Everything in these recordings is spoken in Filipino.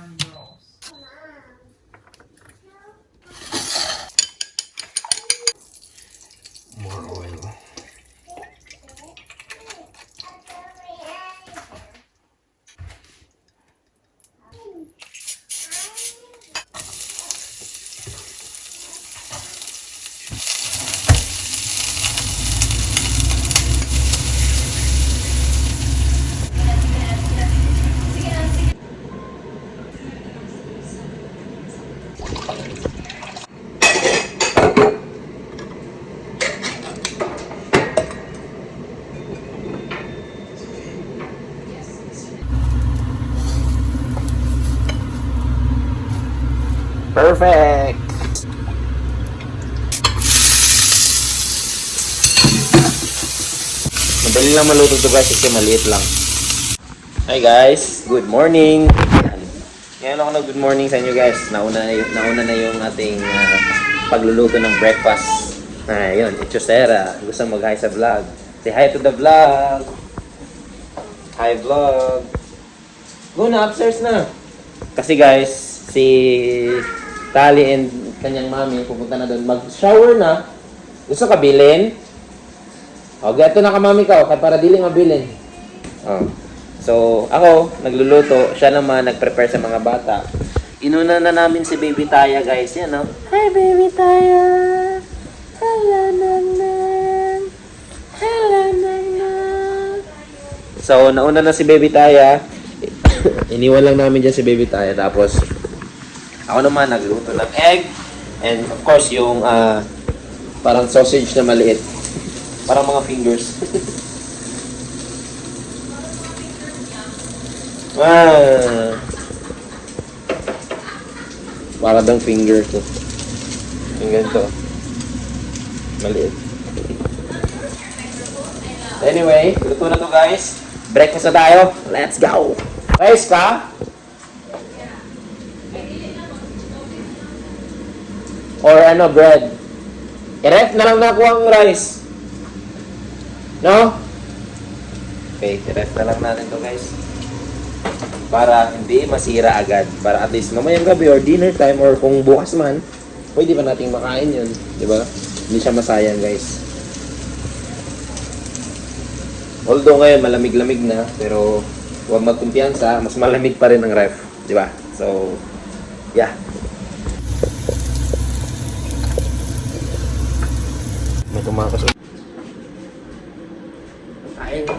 More oil. Perfect! Madali lang maluto to guys kasi maliit lang. Hi guys! Good morning! Ngayon ako na good morning sa inyo guys. Nauna na yung ating pagluluto ng breakfast. Yun, Echosera. Gusto mag-hi sa vlog. Say hi to the vlog! Hi vlog! Go na, upstairs na! Kasi guys, si Tali and kanyang mami pupunta na doon. Mag-shower na. Gusto ka bilhin? O, gato na ka mami ka. Okay, para dili mabilin. O. So, ako, nagluluto. Siya naman, nag-prepare sa mga bata. Inuna na namin si Baby Taya, guys. Yan, no? Hi, Baby Taya! Hello, nanan! Hello, nanan! So, nauna na si Baby Taya. Iniwan lang namin dyan si Baby Taya. Tapos, ako naman, nagluto ng egg. And, of course, yung parang sausage na maliit. Parang mga fingers. Para dang finger to. Yung ganito. Maliit. Anyway, luto na to guys. Breakfast na tayo. Let's go! Rice ka? Or ano, bread? I-ref na lang nakuha ang rice. No? Okay, i-ref na lang natin to guys. Para hindi masira agad. Para at least mamayang gabi or dinner time or kung bukas man, pwede pa nating makain yun. Diba? Hindi siya masayang guys. Although ngayon malamig-lamig na, pero huwag magkumpiyansa, mas malamig pa rin ang ref. Diba? So, yeah. May tumakas. Kain.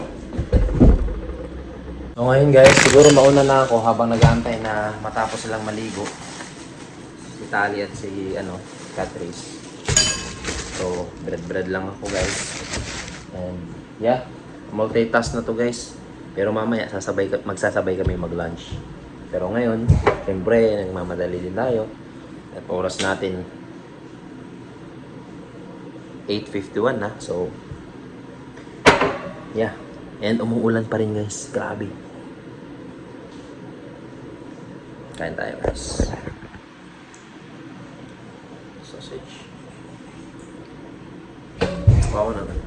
So ngayon guys, siguro mauna na ako habang nag-aantay na matapos silang maligo. Si Tali at si Catrice. So, bread lang ako guys. And yeah, multitask na to guys. Pero mamaya magsasabay kami mag-lunch. Pero ngayon, siyempre, nagmamadali din tayo. At oras natin 8:51 na. So, yeah. And umuulan pa rin guys. Grabe. Kain tayo guys. Sausage. Wow naman.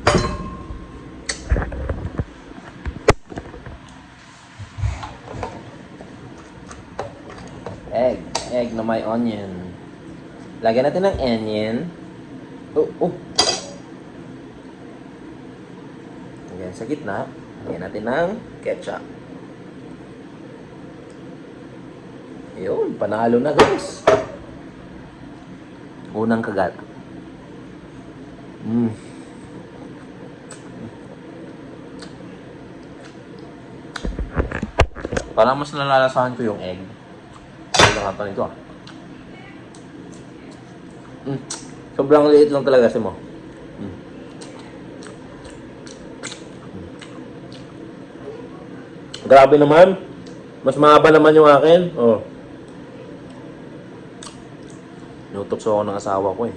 Egg na may onion. Lagyan natin ng onion. Lagyan sa gitna. Lagyan natin ng ketchup. Yun, panalo na guys. Unang kagat. Parang mas nalalasahan ko yung egg. Nakata nito ah. Sobrang liit lang talaga si mo. Grabe naman. Mas mahaba naman yung akin. Oh. Nutokso ako ng asawa ko eh.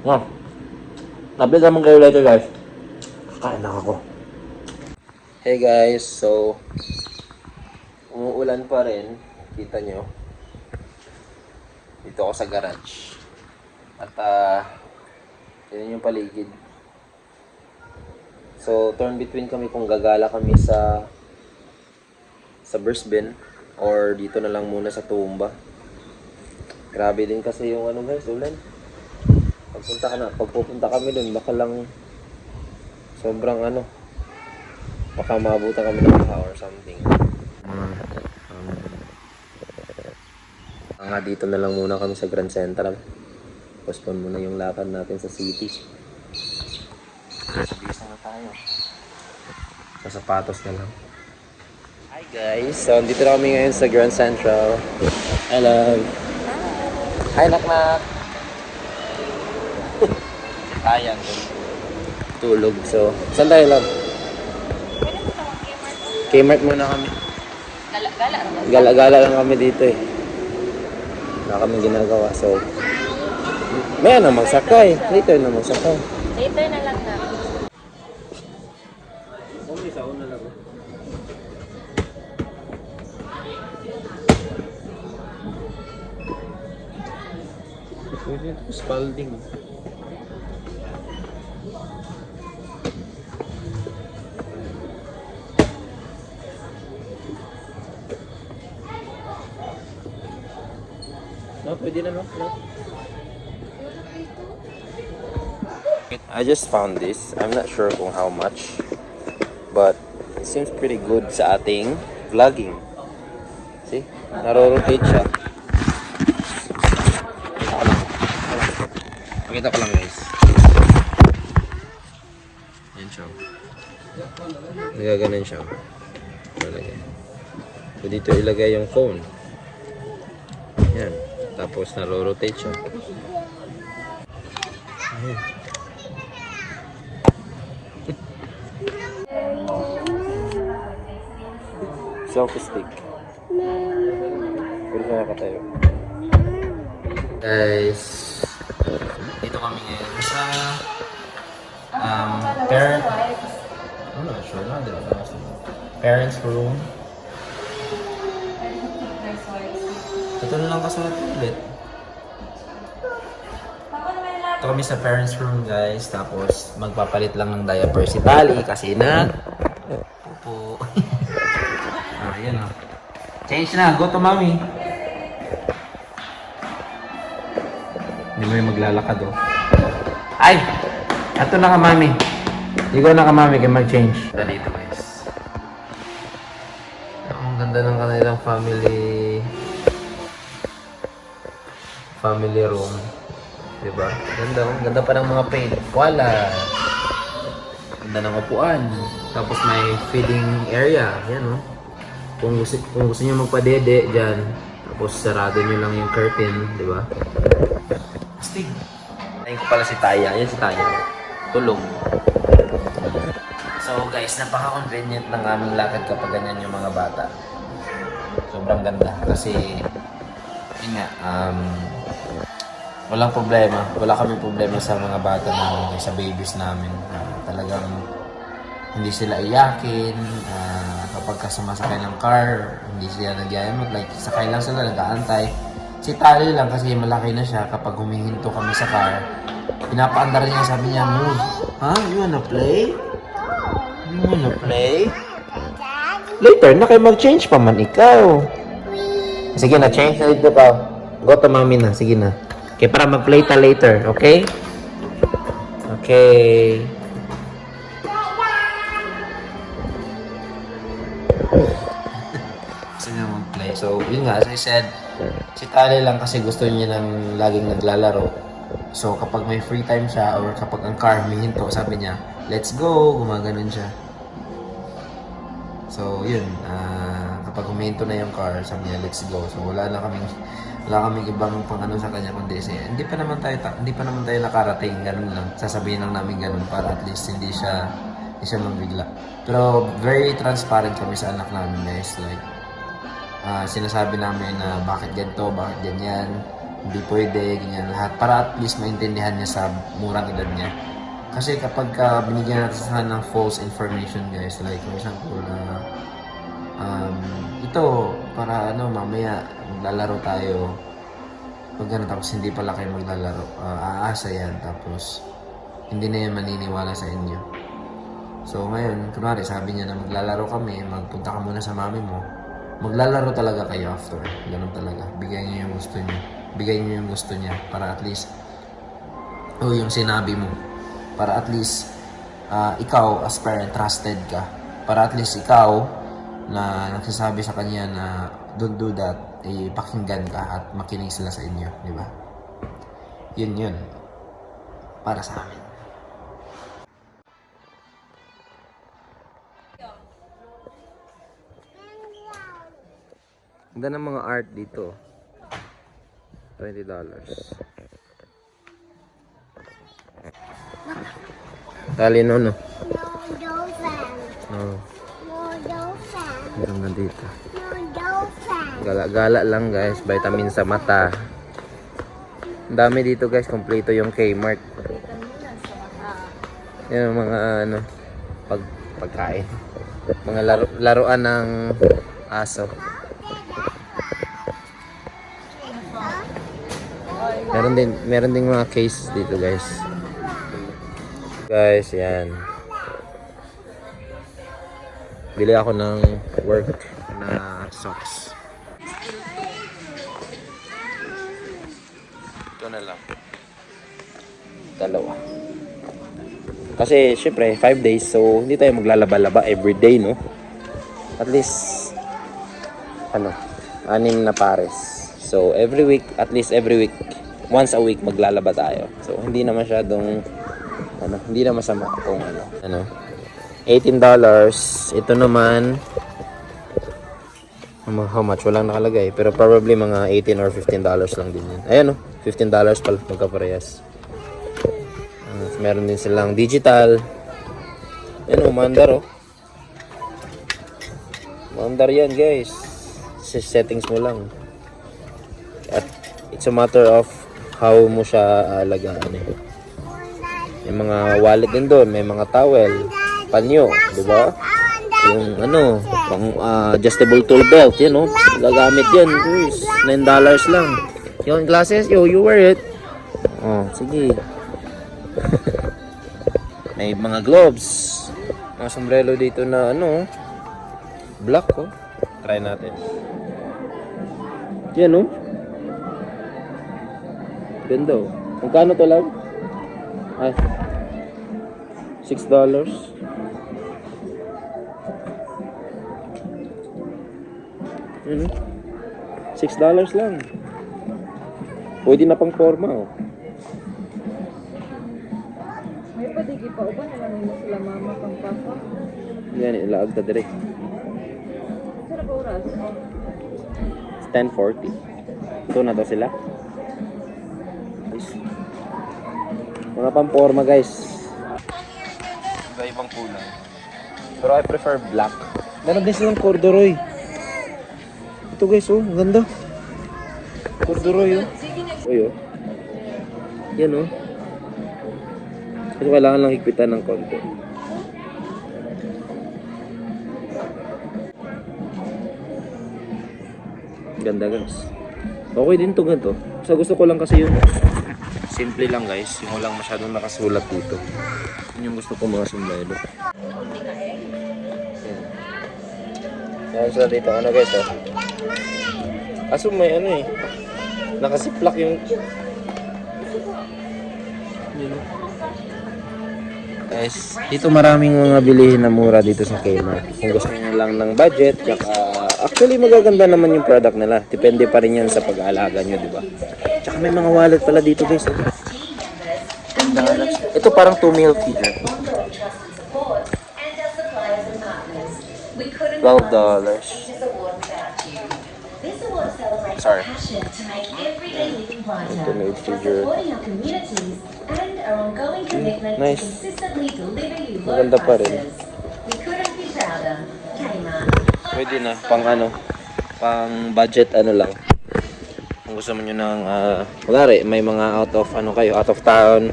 Wow. Update naman kayo later guys. Kakain lang ako. Hey guys, so umuulan pa rin. Kita nyo. Dito ako sa garage. At Yan yung paligid. So, turn between kami kung gagala kami sa Brisbane or dito na lang muna sa Tumba. Grabe din kasi yung ano guys, ulan. Pag pupunta kami dun, baka lang sobrang ano, baka maabutan kami ng baha or something. Nga dito na lang muna kami sa Grand Central. Postpone muna yung lakad natin sa city. Bisa na tayo. Sa sapatos na lang. Hi guys! So, dito na kami ngayon sa Grand Central. Hello! Hi, Naknak! Ayan. Tulog. So, saan tayo lang? Kmart muna kami. Gala-gala lang kami dito eh. Wala kami ginagawa. So, may na magsakay. Later na magsakay. Later na lang na. Okay, sa una lang. Pwede ito, Spalding. No, pwede na, no? I just found this. I'm not sure kung how much, but it seems pretty good sa ating vlogging. See? Naro-rotate siya. Pakita ko lang guys. Yan siya. Nagaganon siya. Ilagay. So dito ilagay yung phone. Yan. Tapos naro-rotate siya. Ayan. Selfie stick. Pwede na nakatayo. Guys, dito kami ngayon sa parent. I'm not sure. Parents room. Ito na lang kasunod ulit. Ito kami sa parents room guys. Tapos magpapalit lang ng diaper si Tali kasi na pupo. Ayan o. Change na. Go to mommy. Hindi mo yung maglalakad o. Ay! Ato na ka mami. Ikaw na ka mami kaya mag-change. Dito guys. Ang ganda ng kanilang family room. Diba? Ganda o. Ganda pa ng mga paint. Wala. Ganda ng upuan. Tapos may feeding area. Yan o. Kung gusto niyo magpadede dyan, tapos sarado niyo lang yung curtain, di ba? Astig. Ayun ko pala si Taya. Yan si Taya. Tulog. So guys, napaka-convenient ng aming lakad kapag ganyan yung mga bata. Sobrang ganda. Kasi, yun nga, walang problema. Wala kami problema sa mga bata namin, sa babies namin. Talagang hindi sila iyakin. Kapag sumasakay ng car, hindi sila nagyayamot. Like, sakay lang sila, nag-aantay. Si Tali lang kasi malaki na siya. Kapag humihinto kami sa car, pinapaandar niya, sabi niya, move. Huh? You wanna play? You wanna play? Later na kayo mag-change pa man ikaw. Sige na, change na dito ka. Go to mommy na, sige na. Okay, para mag-play ta later, okay? Okay. Mag-play. So, yun nga, as I said, si Tali lang kasi gusto niya nang laging naglalaro. So, kapag may free time siya or kapag ang car humihinto, sabi niya, let's go, gumaganon siya. So, yun, kapag humihinto na yung car, sabi niya, let's go. So, wala kaming ibang pang ano sa kanya kundi siya. Hindi pa naman tayo nakarating, ganun lang. Sasabihin lang namin ganun para at least hindi siya mabigla. Pero very transparent kami sa anak namin guys. Like, sinasabi namin na bakit ganito, bakit ganyan, hindi pwede, ganyan lahat. Para at least maintindihan niya sa murang edad niya. Kasi kapag binigyan natin sa ng false information guys, like for example, ito, para mamaya maglalaro tayo. Pag tapos hindi pala kayo maglalaro, aasa yan. Tapos, hindi na yan maniniwala sa inyo. So ngayon, kunwari sabi niya na maglalaro kami, magpunta ka muna sa mami mo, maglalaro talaga kayo after. Ganun talaga. Bigay niyo yung gusto niyo. Bigay niyo yung gusto niya para at least, o yung sinabi mo, para at least ikaw as parent trusted ka. Para at least ikaw na nagsasabi sa kanya na don't do that, pakinggan ka at makinig sila sa inyo, di ba? Yun. Para sa amin. Ganda ng mga art dito. $20. Talino, no? Oh. Ganda dito. Gala-gala lang guys. Vitamin sa mata. Ang dami dito guys. Kompleto yung Kmart. Yan ang mga pagkain. Mga laruan ng aso. Meron din mga case dito guys. Guys, yan. Bili ako ng work na socks. Ito na lang. Dalawa. Kasi syempre 5 days, so hindi tayo maglalaba-laba everyday, no? At least 6 na pares. So every week, at least every week, once a week maglalaba tayo. So hindi na masyadong hindi na masama kung $18. Ito naman how much? Walang nakalagay. Pero probably mga $18 or $15 lang din yun. Ayan $15 pala magkaparehas. Meron din silang digital. Ayan mandar Mandar yan guys. Settings mo lang. At it's a matter of how mo siya alagaan May mga wallet din doon, may mga towel, panyo, di ba? Yung pang adjustable tool belt, gagamit yan, guys. $9 lang. Yung glasses, you wear it. Oh, sige. May mga gloves. Mga sombrero dito na black Try natin. Yan Ganda Magkano to lang? Ay. $6. $6 lang. Pwede na pang forma May padigi pa uban naman mo sila mama pang papa. Yan, ilaag ta dire. Sira ba oras? 10:40. Ito na daw sila. Mga pamporma guys. Iba-ibang kulay. Pero I prefer black. Meron din silang corduroy. Ito guys, ang ganda. Corduroy Yan Kasi kailangan lang higpitan ng konti. Ganda guys. Okay din to ganito. Sa gusto ko lang kasi yung simple lang guys. Yung walang masyadong nakasulat dito. Yun yung gusto ko mga sombrero. Yan sila dito. Guys Aso may nakasiplak yung guys, dito maraming mga bilihin na mura dito sa Kmart. Kung gusto niyo lang ng budget, tsaka actually magaganda naman yung product nila. Depende pa rin yan sa pag-aalaga nyo, di ba? Tsaka may mga wallet pala dito guys. Ito parang 2 meal feeder. $12. Sorry. Ito meal feeder. Nice. Maganda pa rin. Pwede na. Pang budget lang. Kung gusto mo nyo ng, magari, may mga out of town.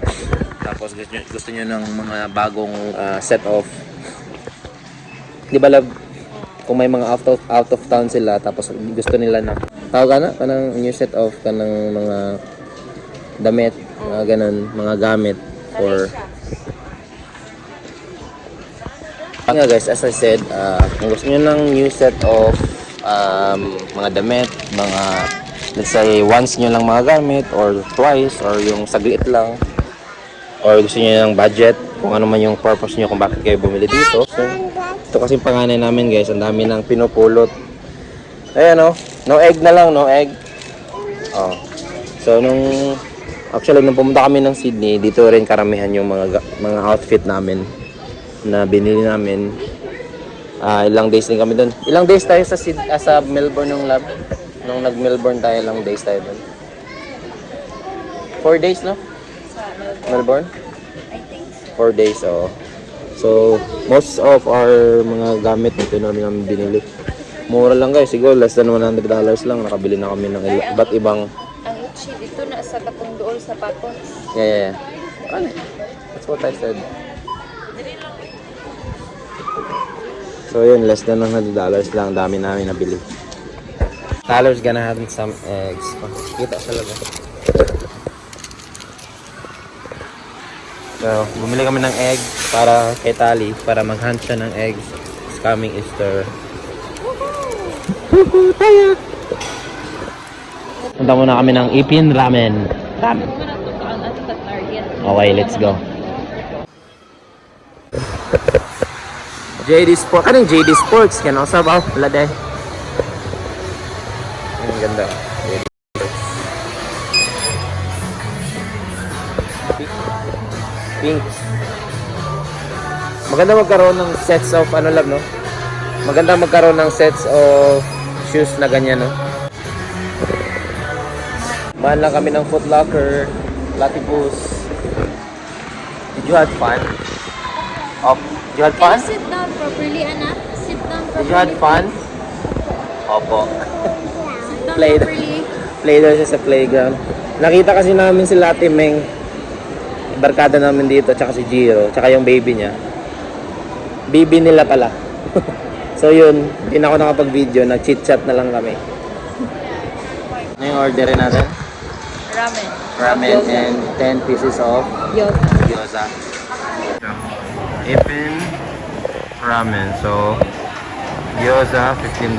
Tapos gusto nyo ng mga bagong set of, di ba love? Kung may mga out of town sila, tapos gusto nila na, tawag kanang new set of, kanang mga damit, ganun, mga gamit, or Nga guys, as I said, kung gusto nyo ng new set of mga damit, mga let's say once nyo lang mga gamit or twice or yung saglit lang or gusto nyo ng budget, kung ano man yung purpose nyo kung bakit kayo bumili dito. So, ito kasi panganay namin guys, ang dami ng pinupulot. Ayan o, no egg na lang, no egg. Oh. So actually nung pumunta kami ng Sydney, dito rin karamihan yung mga outfit namin na binili namin. Ilang days din kami doon. Ilang days tayo sa Melbourne ng lab. Nung nag-Melbourne tayo, ilang days tayo doon. 4 days, no? Melbourne? I think so. 4 days, oo. So, most of our mga gamit nito namin binili. Mura lang guys, siguro less than $100 lang. Nakabili na kami ng iba't ibang... Ang itchy dito na sa katong dool sa patos. Yeah. Ano? That's what I said. So yun, less than $100 lang, dami namin nabili. Tyler's gonna have some eggs. Kita sa loob. So, bumili kami ng egg para kay Tali, para mag-hunt siya ng eggs. It's coming Easter. Woohoo! Tayo! Punta muna kami ng Ipin Ramen. Ramen. Okay, let's go. JD Sports. Anong JD Sports? Can also ba? Wala day. Ang ganda. JD Sports. Pink. Maganda magkaroon ng sets of ano lang, no? Maganda magkaroon ng sets of shoes na ganyan, no? Mahan lang kami ng Foot Locker, Platypus. Did you have fun? Did you have fun? Sit down properly, anak. Sit down properly. Did you have fun? Opo. Sit down Play properly. Play daw siya sa playground. Nakita kasi namin si Ate Meng, barkada namin dito, tsaka si Jiro, tsaka yung baby niya. Baby nila pala. So yun, hindi na ako nakapag-video, nag-chit-chat na lang kami. Ano yung orderin natin? Ramen. Ramen Gyoza. and 10 pieces of Gyoza. gyoza. Ipin ramen. So, gyoza, $15.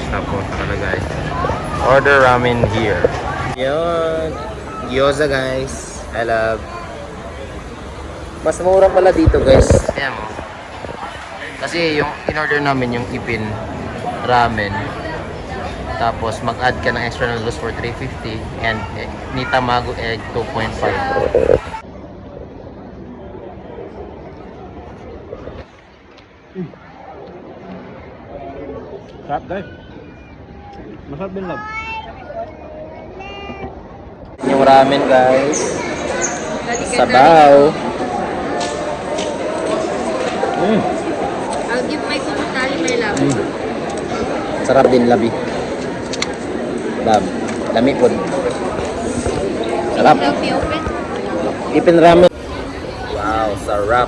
Tapos, nakalagay. Order ramen here. Yun. Gyoza, guys. I love. Mas mura pala dito, guys. Ayan mo. Kasi yung in-order namin yung Ipin ramen. Tapos mag-add ka ng extra noodles for $3.50 and ni tamago egg 2.5. Sarap guys. Masarap din love. Yung ramen guys. Sabaw. I'll give my kumutali my love. Sarap din labi. Lami po. Sarap. Help me open. Ipin ramen. Wow, sarap.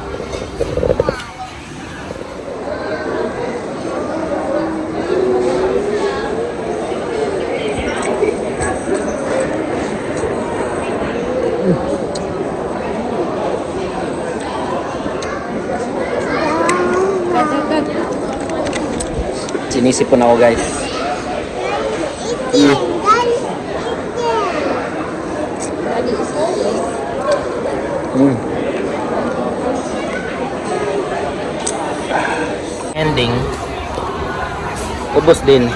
Sinisipon ako guys. Ending. Ubos din.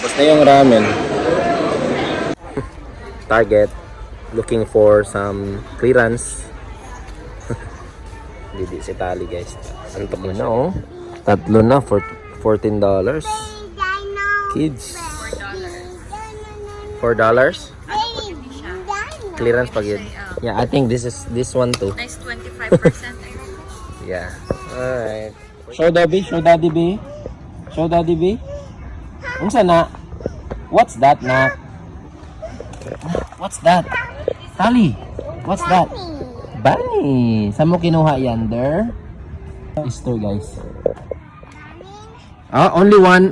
Ubos na yung ramen. Target. Looking for some clearance. Hindi si Tali guys. Antok mo na oh. Tatlo na for $14. Kids. $4? Clearance pag yun. Yeah, I think this one too. Nice 25%. Yeah. Alright. Show Daddy B. Show Daddy B. Unsa na? What's that na? What's that? Tali. What's that? Bunny. Saan mo kinuha yan, der? Easter, guys. Ah, only one.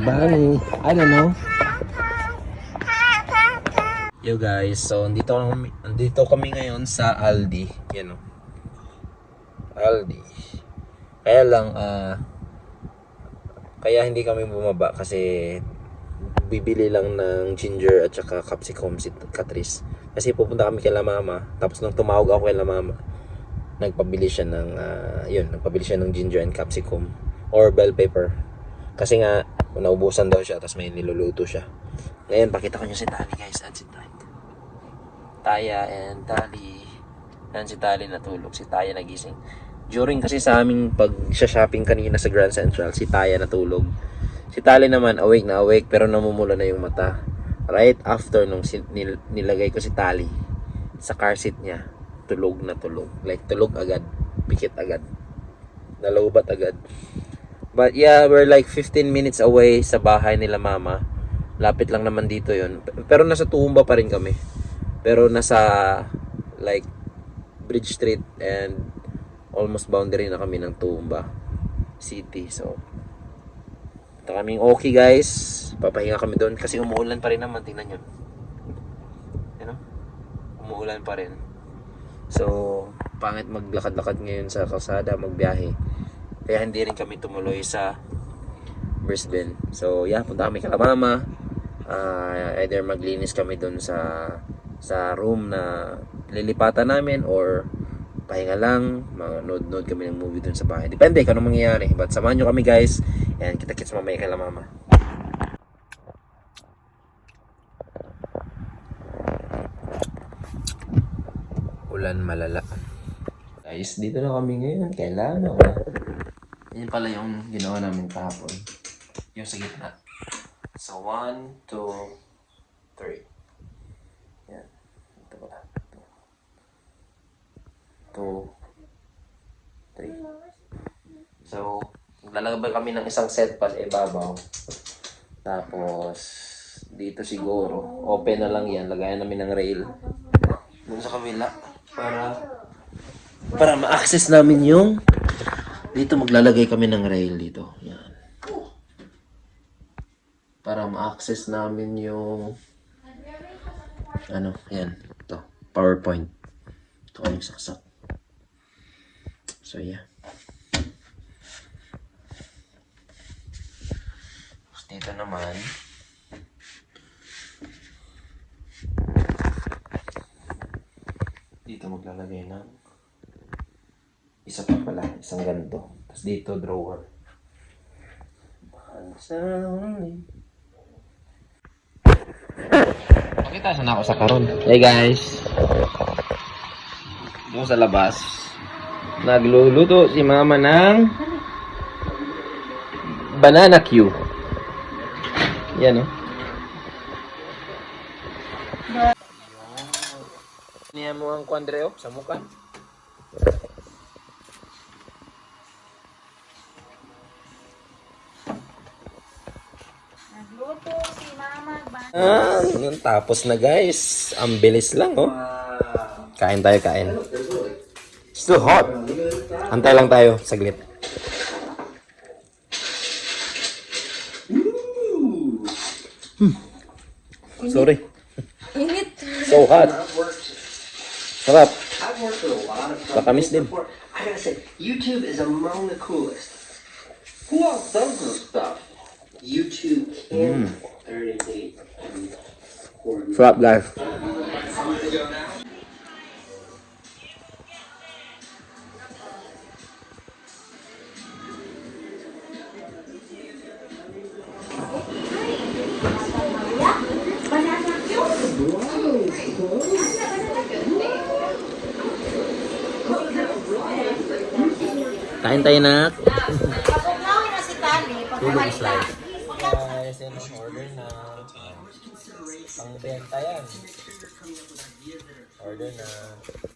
Bunny. I don't know. Yo guys, so andito kami ngayon sa Aldi. Yan o. Aldi. Kaya lang, kaya hindi kami bumaba kasi bibili lang ng ginger at saka capsicum si Catrice. Kasi pupunta kami kay La Mama. Tapos nung tumawag ako kay La Mama, nagpabili siya ng, nagpabili siya ng ginger and capsicum or bell pepper. Kasi nga, naubusan daw siya, tapos may niluluto siya. Ngayon, pakita ko nyo si Tali, guys. At si Tali. Taya and Tali. Yan si Tali natulog. Si Taya nagising. During kasi sa aming pag-shopping kanina sa Grand Central, si Taya natulog. Si Tali naman, awake na awake, pero namumula na yung mata. Right after nung nilagay ko si Tali sa car seat niya, tulog na tulog. Like, tulog agad. Pikit agad. Nalaubat agad. But yeah, we're like 15 minutes away sa bahay nila Mama. Lapit lang naman dito yon. Pero nasa Tumba pa rin kami. Pero nasa like Bridge Street and almost boundary na kami ng Tumba City. So, ito kaming okay guys. Papahinga kami doon kasi umuulan pa rin naman. Tingnan nyo. You know? Umuulan pa rin. So, pangit maglakad-lakad ngayon sa kalsada, magbiyahe. Kaya hindi rin kami tumuloy sa Brisbane. So, yeah, punta kami kay Mama. Either maglinis kami doon sa room na lilipatan namin or pahinga lang, manood kami ng movie doon sa bahay. Depende kung anong mangyayari. But samahan nyo kami guys. And kita-kits mamaya kay Mama. Ulan malala. Guys, dito na kami ngayon. Kailangan na. Yan pala yung ginawa namin kahapon. Yung sa gitna. So, 1, 2, 3. Yan. Ito pala. 2, 3. So, maglalagay kami ng isang set pa sa ibabaw. Tapos, dito siguro, open na lang yan. Lagayan namin ng rail. Doon sa kabila. Para ma-access namin yung dito maglalagay kami ng rail dito. Yan. Para ma-access namin yung yan. Ito. PowerPoint. Ito kaming saksak. So, yeah. Tapos dito naman dito maglalagay ng isa pa pala, isang ganito. Tapos dito, drawer. Pakita saan ako sa karon. Hey guys. Doon sa labas. Nagluluto si Mama ng banana Q. Yan Niya mo ang kwandreo sa mukha. Nagluto si Mama. Tapos na guys. Ang bilis lang Kain tayo, kain. Still hot. Antay lang tayo, saglit. Sorry. Init. So hot. Sarap. I've worked with a lot of Matamis din. before. I gotta say, YouTube is among the coolest. Who else does this stuff? YouTube can anything. Sarap guys. Kain tayo na. Pagkaklawin na si Tali. Tulog slide. Guys, yan ang order na. Pang benta yan. Order na.